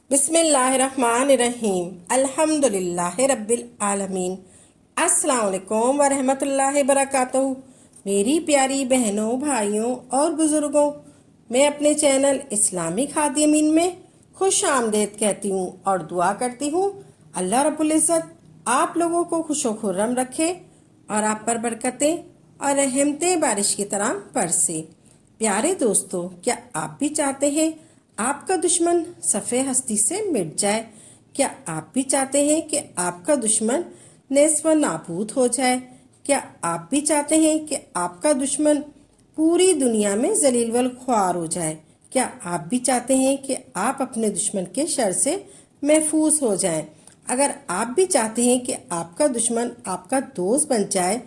بسم اللہ الرحمن الرحیم الحمدللہ رب العالمین۔ السلام علیکم ورحمۃ اللہ وبرکاتہ۔ میری پیاری بہنوں، بھائیوں اور بزرگوں، میں اپنے چینل اسلامی خادمین میں خوش آمدید کہتی ہوں اور دعا کرتی ہوں اللہ رب العزت آپ لوگوں کو خوش و خرم رکھے اور آپ پر برکتیں اور رحمتیں بارش کی طرح برسے۔ پیارے دوستو، کیا آپ بھی چاہتے ہیں آپ کا دشمن صفحہ ہستی سے مٹ جائے؟ کیا آپ بھی چاہتے ہیں کہ آپ کا دشمن نیست و نابود ہو جائے؟ کیا آپ بھی چاہتے ہیں کہ آپ کا دشمن پوری دنیا میں ذلیل و خوار ہو جائے؟ کیا آپ بھی چاہتے ہیں کہ آپ اپنے دشمن کے شر سے محفوظ ہو جائیں؟ اگر آپ بھی چاہتے ہیں کہ آپ کا دشمن آپ کا دوست بن جائے،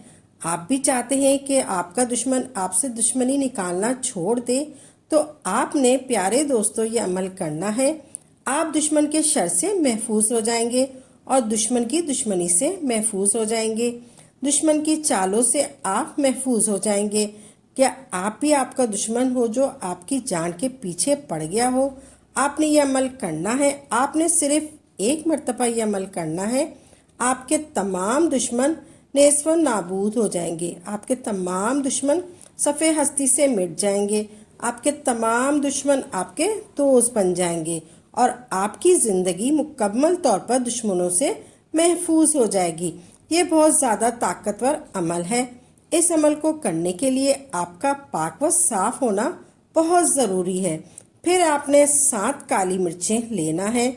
آپ بھی چاہتے ہیں کہ آپ کا دشمن آپ سے دشمنی نکالنا چھوڑ دے، تو آپ نے پیارے دوستو یہ عمل کرنا ہے۔ آپ دشمن کے شر سے محفوظ ہو جائیں گے اور دشمن کی دشمنی سے محفوظ ہو جائیں گے، دشمن کی چالوں سے آپ محفوظ ہو جائیں گے۔ کیا آپ بھی آپ کا دشمن ہو جو آپ کی جان کے پیچھے پڑ گیا ہو؟ آپ نے یہ عمل کرنا ہے، آپ نے صرف ایک مرتبہ یہ عمل کرنا ہے، آپ کے تمام دشمن نیست و نابود ہو جائیں گے، آپ کے تمام دشمن صفحہ ہستی سے مٹ جائیں گے، آپ کے تمام دشمن آپ کے دوست بن جائیں گے اور آپ کی زندگی مکمل طور پر دشمنوں سے محفوظ ہو جائے گی۔ یہ بہت زیادہ طاقتور عمل ہے۔ اس عمل کو کرنے کے لیے آپ کا پاک و صاف ہونا بہت ضروری ہے۔ پھر آپ نے 7 کالی مرچیں لینا ہے۔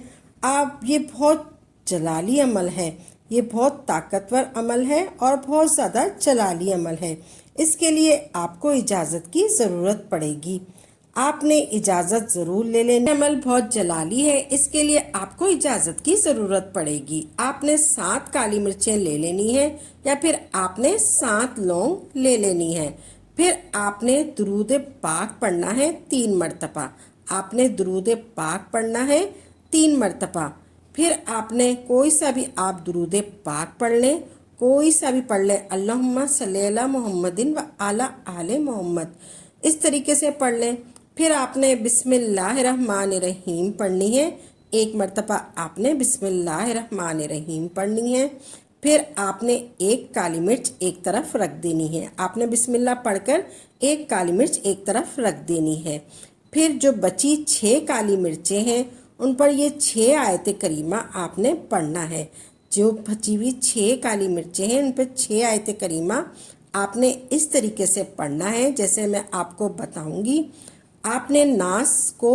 یہ بہت جلالی عمل ہے، یہ بہت طاقتور عمل ہے اور بہت زیادہ جلالی عمل ہے۔ اس کے لیے آپ کو اجازت کی ضرورت پڑے گی، آپ نے اجازت ضرور لے لینا۔ عمل بہت جلالی ہے، اس کے لیے آپ کو اجازت کی ضرورت پڑے گی۔ آپ نے 7 کالی مرچیں لے لینی ہے یا پھر آپ نے 7 لونگ لے لینی ہے۔ پھر آپ نے درود پاک پڑھنا ہے 3 مرتبہ۔ آپ نے درود پاک پڑھنا ہے 3 مرتبہ۔ پھر آپ نے کوئی سا بھی آپ درود پاک پڑھ لیں، کوئی سا بھی پڑھ لیں، اللہم صلی علی محمد و علی آل محمد، اس طریقے سے پڑھ لیں۔ پھر آپ نے بسم اللہ الرحمن الرحیم پڑھنی ہے، 1 مرتبہ آپ نے بسم اللہ الرحمن الرحیم پڑھنی ہے۔ پھر آپ نے 1 کالی مرچ ایک طرف رکھ دینی ہے، آپ نے بسم اللہ پڑھ کر 1 کالی مرچ ایک طرف رکھ دینی ہے۔ پھر جو بچی 6 کالی مرچیں ہیں ان پر یہ 6 آیت کریمہ آپ نے پڑھنا ہے۔ جو بچی ہوئی 6 کالی مرچیں ہیں ان پر 6 آیت کریمہ آپ نے اس طریقے سے پڑھنا ہے جیسے میں آپ کو بتاؤں گی۔ آپ نے ناس کو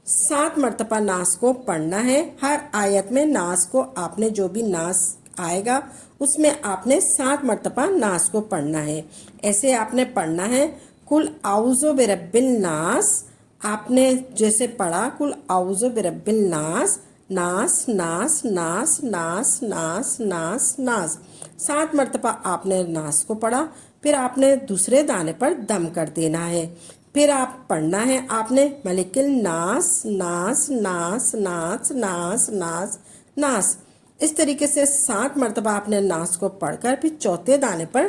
7 مرتبہ ناس کو پڑھنا ہے۔ ہر آیت میں ناس کو آپ نے جو بھی ناس آئے گا اس میں آپ نے 7 مرتبہ ناس کو پڑھنا ہے۔ ایسے آپ نے پڑھنا ہے قل اعوذ برب الناس، آپ نے جیسے پڑھا قل اعوذ برب الناس، ناس ناس ناس ناس ناس ناس ناس، 7 مرتبہ آپ نے ناس کو پڑھا۔ پھر آپ نے دوسرے دانے پر دم کر دینا ہے۔ پھر آپ پڑھنا ہے آپ نے ملک الناس، ناس ناس ناس ناس ناس ناس، اس طریقے سے 7 مرتبہ آپ نے ناس کو پڑھ کر پھر چوتھے دانے پر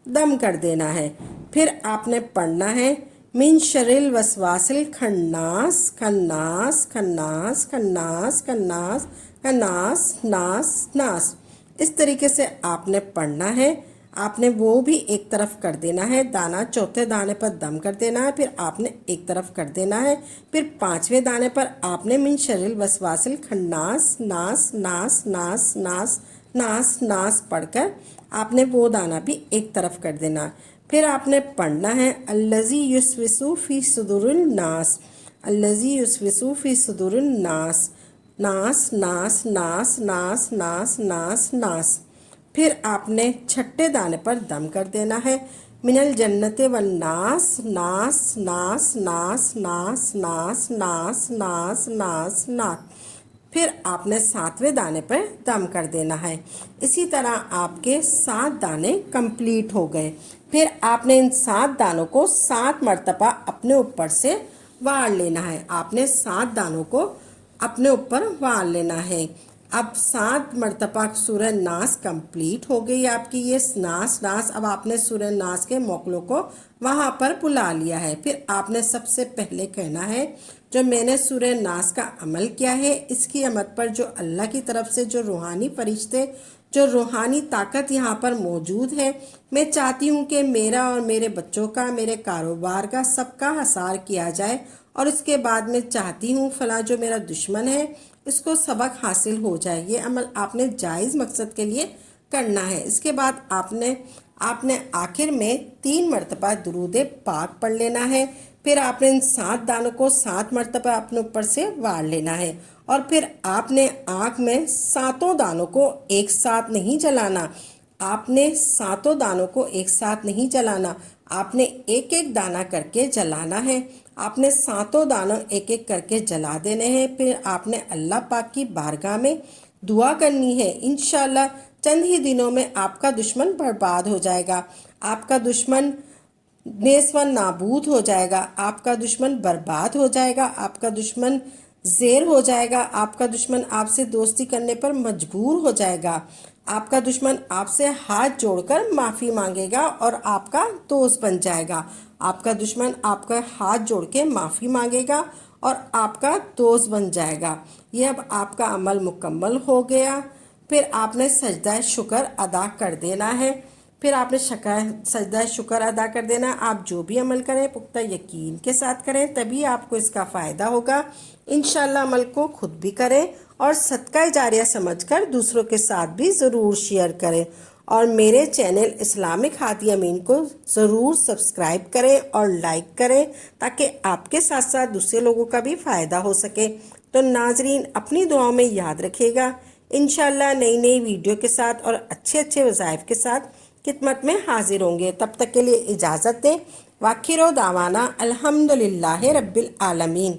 دم کر دینا ہے۔ پھر آپ نے پڑھنا ہے من شر الوسواس الخناس، خناس خناس خناس خناس خناس ناس ناس، اس طریقے سے آپ نے پڑھنا ہے۔ آپ نے وہ بھی ایک طرف کر دینا ہے، دانہ چوتھے دانے پر دم کر دینا ہے، پھر آپ نے ایک طرف کر دینا ہے۔ پھر 5ویں دانے پر آپ نے من شر الوسواس الخناس، ناس ناس ناس ناس ناس ناس پڑھ کر آپ نے وہ دانہ بھی ایک طرف کر دینا۔ پھر آپ نے پڑھنا ہے الذی یوسوس فی صدور الناس، الذی یوسوس فی صدور الناس، ناس ناس ناس ناس ناس ناس ناس۔ پھر آپ نے 6ٹھے دانے پر دم کر دینا ہے من الجنت والناس، ناس ناس ناس ناس ناس ناس ناس ناس ناس۔ پھر آپ نے 7ویں دانے پر دم کر دینا ہے۔ اسی طرح آپ کے 7 دانے کمپلیٹ ہو گئے۔ پھر آپ نے ان 7 دانوں کو 7 مرتبہ اپنے اوپر سے وار لینا ہے، آپ نے 7 دانوں کو اپنے اوپر وار لینا ہے۔ اب 7 مرتبہ سورہ ناس کمپلیٹ ہو گئی آپ کی. یہ ناس اب آپ نے سورہ ناس کے موکلوں کو وہاں پر بلا لیا ہے. پھر آپ نے سب سے پہلے کہنا ہے جو میں نے سورہ ناس کا عمل کیا ہے اس کی آمد پر جو اللہ کی طرف سے جو روحانی فرشتے جو روحانی طاقت یہاں پر موجود ہے، میں چاہتی ہوں کہ میرا اور میرے بچوں کا، میرے کاروبار کا، سب کا حصار کیا جائے. اور اس کے بعد میں چاہتی ہوں فلاں جو میرا دشمن ہے اس کو سبق حاصل ہو جائے. یہ عمل آپ نے جائز مقصد کے لیے کرنا ہے. اس کے بعد آپ نے آخر میں 3 مرتبہ درود پاک پڑھ لینا ہے. پھر آپ نے ان 7 دانوں کو 7 مرتبہ اپنے اوپر سے وار لینا ہے. اور پھر آپ نے آنکھ میں 7 دانوں کو ایک ساتھ نہیں جلانا. آپ نے 7 دانوں کو ایک ساتھ نہیں جلانا. آپ نے ایک ایک دانہ کر کے جلانا ہے. آپ نے 7 دانوں ایک ایک کر کے جلا دینے ہیں. پھر آپ نے اللہ پاک کی بارگاہ میں دعا کرنی ہے. انشاءاللہ چند ہی دنوں میں آپ کا دشمن برباد ہو جائے گا. آپ کا دشمن نیست و نابود ہو جائے گا. آپ کا دشمن برباد ہو جائے گا. آپ کا دشمن زیر ہو جائے گا. آپ کا دشمن آپ سے دوستی کرنے پر مجبور ہو جائے گا. آپ کا دشمن آپ سے ہاتھ جوڑ کر معافی مانگے گا اور آپ کا دوست بن جائے گا. آپ کا دشمن آپ کا ہاتھ جوڑ کے معافی مانگے گا اور آپ کا دوست بن جائے گا. یہ اب آپ کا عمل مکمل ہو گیا. پھر آپ نے سجدہ شکر ادا کر دینا ہے. سجدہ شکر ادا کر دینا. آپ جو بھی عمل کریں پختہ یقین کے ساتھ کریں، تبھی آپ کو اس کا فائدہ ہوگا. انشاءاللہ عمل کو خود بھی کریں اور صدقہ جاریہ سمجھ کر دوسروں کے ساتھ بھی ضرور شیئر کریں. اور میرے چینل اسلامک ہادی امین کو ضرور سبسکرائب کریں اور لائک کریں تاکہ آپ کے ساتھ ساتھ دوسرے لوگوں کا بھی فائدہ ہو سکے. تو ناظرین اپنی دعاؤں میں یاد رکھیے گا. انشاءاللہ نئی ویڈیو کے ساتھ اور اچھے وظائف کے ساتھ خدمت میں حاضر ہوں گے. تب تک کے لیے اجازت دیں. وآخر دعوانا الحمدللہ رب العالمین.